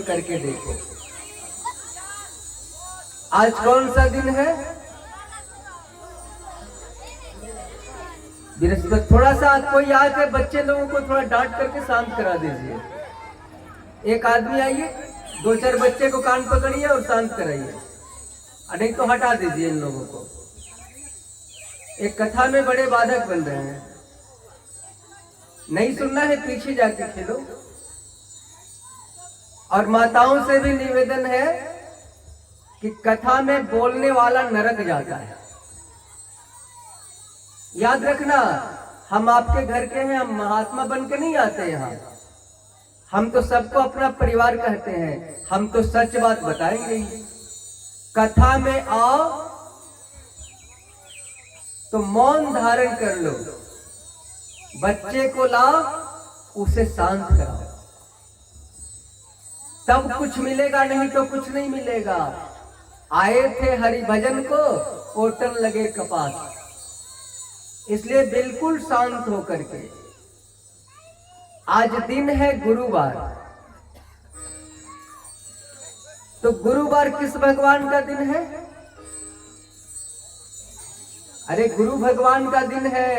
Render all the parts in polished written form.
करके देखो। आज कौन सा दिन है? बृहस्पति। थोड़ा सा कोई आके बच्चे लोगों को थोड़ा डांट करके शांत करा दीजिए। एक आदमी आइए, 2-4 बच्चे को कान पकड़िए और शांत कराइए, नहीं तो हटा दीजिए इन लोगों को। एक कथा में बड़े बाधक बन रहे हैं। नहीं सुनना है, पीछे जाके खेलो। और माताओं से भी निवेदन है कि कथा में बोलने वाला नरक जाता है। याद रखना, हम आपके घर के हैं, हम महात्मा बन के नहीं आते यहाँ। हम तो सबको अपना परिवार कहते हैं, हम तो सच बात बताएंगे ही। कथा में आओ तो मौन धारण कर लो, बच्चे को लाओ, उसे शांत कराओ, तब कुछ मिलेगा, नहीं तो कुछ नहीं मिलेगा। आए थे हरि भजन को, ओटन लगे कपास। इसलिए बिल्कुल शांत होकर के। आज दिन है गुरुवार, तो गुरुवार किस भगवान का दिन है? अरे गुरु भगवान का दिन है।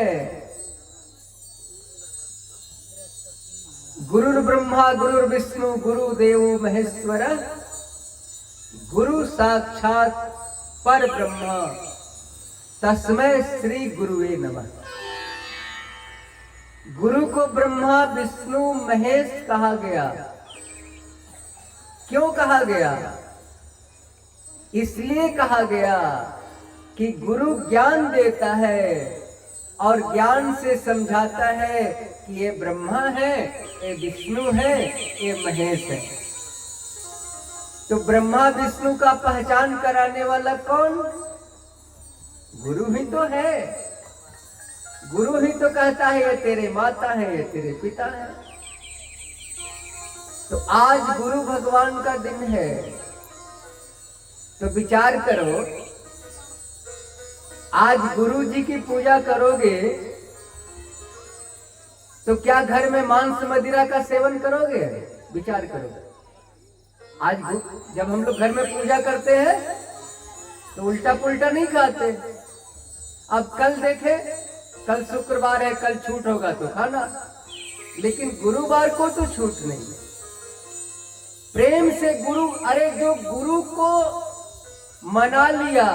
गुरुर् ब्रह्मा गुरुर्विष्णु गुरुदेव महेश्वर, गुरु साक्षात पर ब्रह्म, तस्मै श्री गुरुवे नमः। गुरु को ब्रह्मा विष्णु महेश कहा गया। क्यों कहा गया? इसलिए कहा गया कि गुरु ज्ञान देता है और ज्ञान से समझाता है कि ये ब्रह्मा है, ये विष्णु है, ये महेश है। तो ब्रह्मा विष्णु का पहचान कराने वाला कौन? गुरु ही तो है। गुरु ही तो कहता है ये तेरे माता है, ये तेरे पिता है। तो आज गुरु भगवान का दिन है, तो विचार करो, आज गुरु जी की पूजा करोगे तो क्या घर में मांस मदिरा का सेवन करोगे? विचार करो। आज जब हम लोग घर में पूजा करते हैं तो उल्टा पुल्टा नहीं खाते। अब कल देखे, कल शुक्रवार है, कल छूट होगा तो खाना, लेकिन गुरुवार को तो छूट नहीं। प्रेम से गुरु, अरे जो गुरु को मना लिया,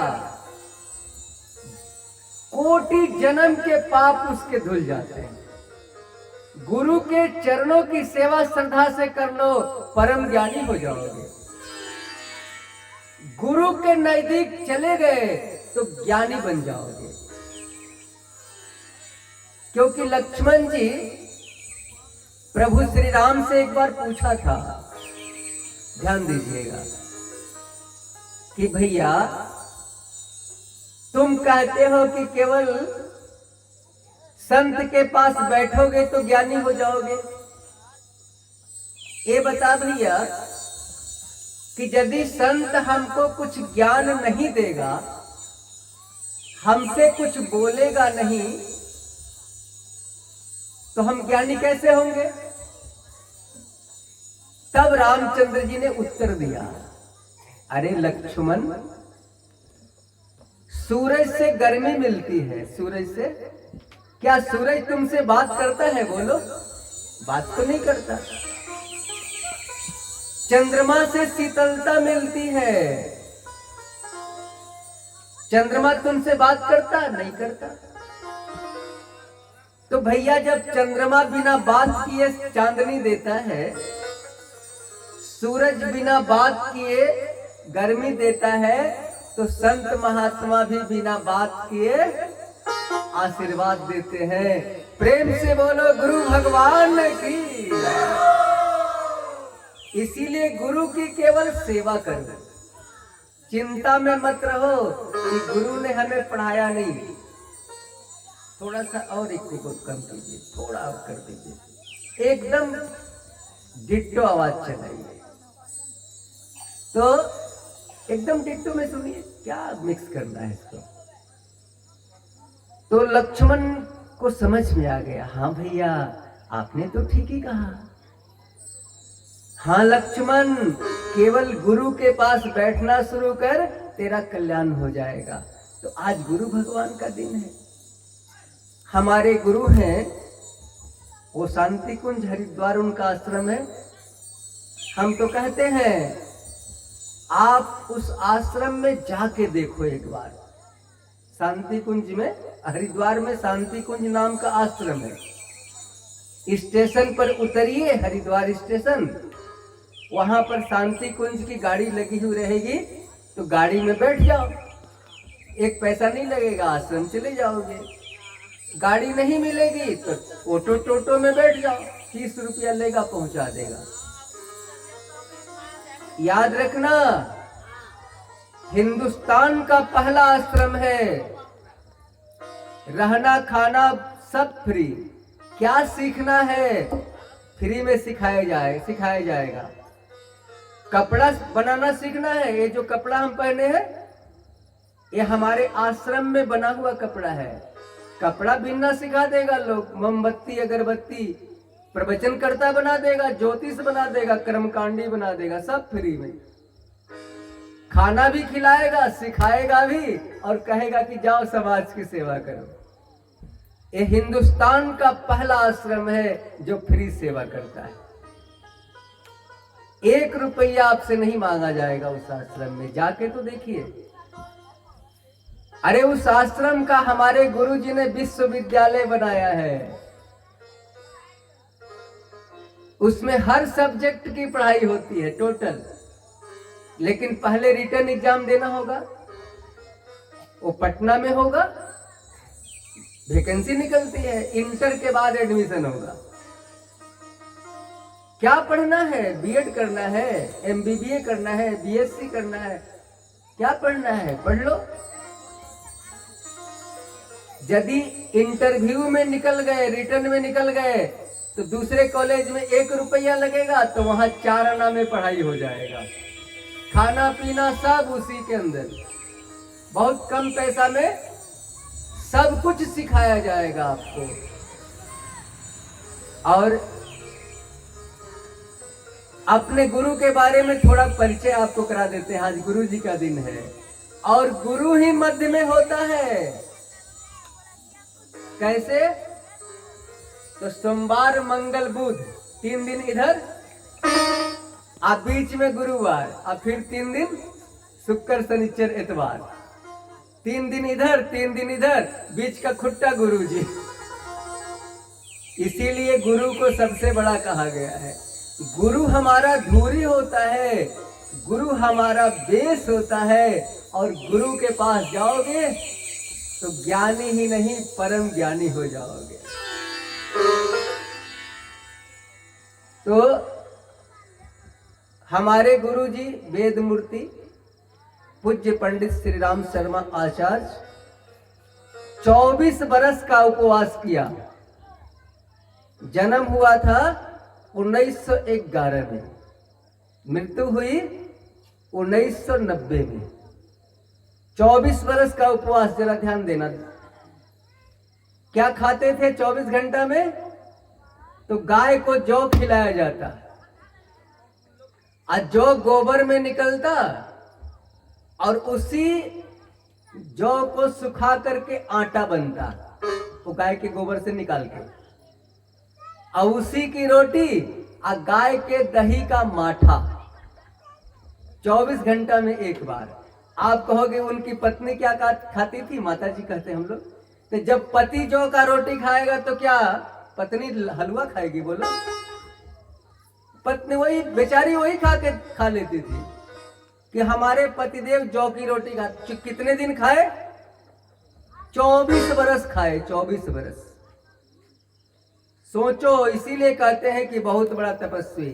कोटि जन्म के पाप उसके धुल जाते हैं। गुरु के चरणों की सेवा श्रद्धा से कर लो, परम ज्ञानी हो जाओगे। गुरु के नजदीक चले गए तो ज्ञानी बन जाओगे। क्योंकि लक्ष्मण जी प्रभु श्री राम से एक बार पूछा था, ध्यान दीजिएगा, कि भैया तुम कहते हो कि केवल संत के पास बैठोगे तो ज्ञानी हो जाओगे। ये बता भैया कि यदि संत हमको कुछ ज्ञान नहीं देगा, हमसे कुछ बोलेगा नहीं, तो हम ज्ञानी कैसे होंगे? तब रामचंद्र जी ने उत्तर दिया, अरे लक्ष्मण, सूरज से गर्मी मिलती है। सूरज से क्या सूरज तुमसे बात करता है? बोलो, बात तो नहीं करता। चंद्रमा से शीतलता मिलती है, चंद्रमा तुमसे बात करता? नहीं करता। तो भैया जब चंद्रमा बिना बात किए चांदनी देता है, सूरज बिना बात किए गर्मी देता है, तो संत महात्मा भी बिना बात किए आशीर्वाद देते हैं। प्रेम से बोलो गुरु भगवान की। इसीलिए गुरु की केवल सेवा करो, चिंता में मत रहो कि गुरु ने हमें पढ़ाया नहीं। थोड़ा सा और इक्को को कम कीजिए, थोड़ा और कर दीजिए, एकदम डिट्टो आवाज चलाइए। तो एकदम डिट्टो में सुनिए, क्या मिक्स करना है इसको। तो लक्ष्मण को समझ में आ गया, हाँ भैया आपने तो ठीक ही कहा, हाँ लक्ष्मण, केवल गुरु के पास बैठना शुरू कर, तेरा कल्याण हो जाएगा। तो आज गुरु भगवान का दिन है। हमारे गुरु हैं वो शांति कुंज हरिद्वार, उनका आश्रम है। हम तो कहते हैं आप उस आश्रम में जाके देखो एक बार। शांति कुंज में, हरिद्वार में शांति कुंज नाम का आश्रम है। स्टेशन पर उतरिए, हरिद्वार स्टेशन, वहां पर शांति कुंज की गाड़ी लगी हुई रहेगी, तो गाड़ी में बैठ जाओ, एक पैसा नहीं लगेगा, आश्रम चले जाओगे। गाड़ी नहीं मिलेगी तो ऑटो टोटो में बैठ जाओ, 30 रुपया लेगा, पहुंचा देगा। याद रखना, हिंदुस्तान का पहला आश्रम है, रहना खाना सब फ्री। क्या सीखना है फ्री में सिखाया जाएगा। कपड़ा बनाना सीखना है, ये जो कपड़ा हम पहने हैं ये हमारे आश्रम में बना हुआ कपड़ा है। कपड़ा बिनना सिखा देगा लोग, मोमबत्ती अगरबत्ती प्रवचन करता बना देगा, ज्योतिष बना देगा, कर्मकांडी बना देगा, सब फ्री में। खाना भी खिलाएगा, सिखाएगा भी, और कहेगा कि जाओ समाज की सेवा करो। ये हिंदुस्तान का पहला आश्रम है जो फ्री सेवा करता है। 1 रुपया आपसे नहीं मांगा जाएगा उस आश्रम में, जाके तो देखिए। अरे उस आश्रम का हमारे गुरुजी ने विश्वविद्यालय बनाया है, उसमें हर सब्जेक्ट की पढ़ाई होती है टोटल। लेकिन पहले रिटर्न एग्जाम देना होगा, वो पटना में होगा, वैकेंसी निकलती है, इंटर के बाद एडमिशन होगा। क्या पढ़ना है? बीएड करना है, एमबीबीए करना है, बीएससी करना है, क्या पढ़ना है? पढ़ लो। यदि इंटरव्यू में निकल गए, रिटर्न में निकल गए, तो दूसरे कॉलेज में 1 रुपया लगेगा, तो वहां 4 आना में पढ़ाई हो जाएगा। खाना पीना सब उसी के अंदर, बहुत कम पैसा में सब कुछ सिखाया जाएगा आपको। और अपने गुरु के बारे में थोड़ा परिचय आपको करा देते हैं। आज गुरु जी का दिन है और गुरु ही मध्य में होता है। कैसे? तो सोमवार मंगल बुध 3 दिन इधर, आप बीच में गुरुवार, और फिर 3 दिन शुक्र शनिचर इतवार, 3 दिन इधर 3 दिन इधर, बीच का खुट्टा गुरु जी। इसीलिए गुरु को सबसे बड़ा कहा गया है। गुरु हमारा धूरी होता है, गुरु हमारा बेस होता है, और गुरु के पास जाओगे तो ज्ञानी ही नहीं परम ज्ञानी हो जाओगे। तो हमारे गुरु जी वेद मूर्ति पूज्य पंडित श्री राम शर्मा आचार्य 24 बरस का उपवास किया। जन्म हुआ था 1911 में, मृत्यु हुई 1990 में। 24 बरस का उपवास, जरा ध्यान देना। क्या खाते थे 24 घंटा में? तो गाय को जौ खिलाया जाता, और जौ गोबर में निकलता, और उसी जौ को सुखा करके आटा बनता, वो गाय के गोबर से निकाल के, और उसी की रोटी और गाय के दही का माठा 24 घंटा में एक बार। आप कहोगे उनकी पत्नी क्या खाती थी? माता जी कहते हम लोग। तो जब पति जौ का रोटी खाएगा तो क्या पत्नी हलवा खाएगी? बोलो। पत्नी वही बेचारी वही खा लेती थी कि हमारे पतिदेव जौ की रोटी कितने दिन खाए? 24 बरस खाए, 24 बरस। सोचो, इसीलिए कहते हैं कि बहुत बड़ा तपस्वी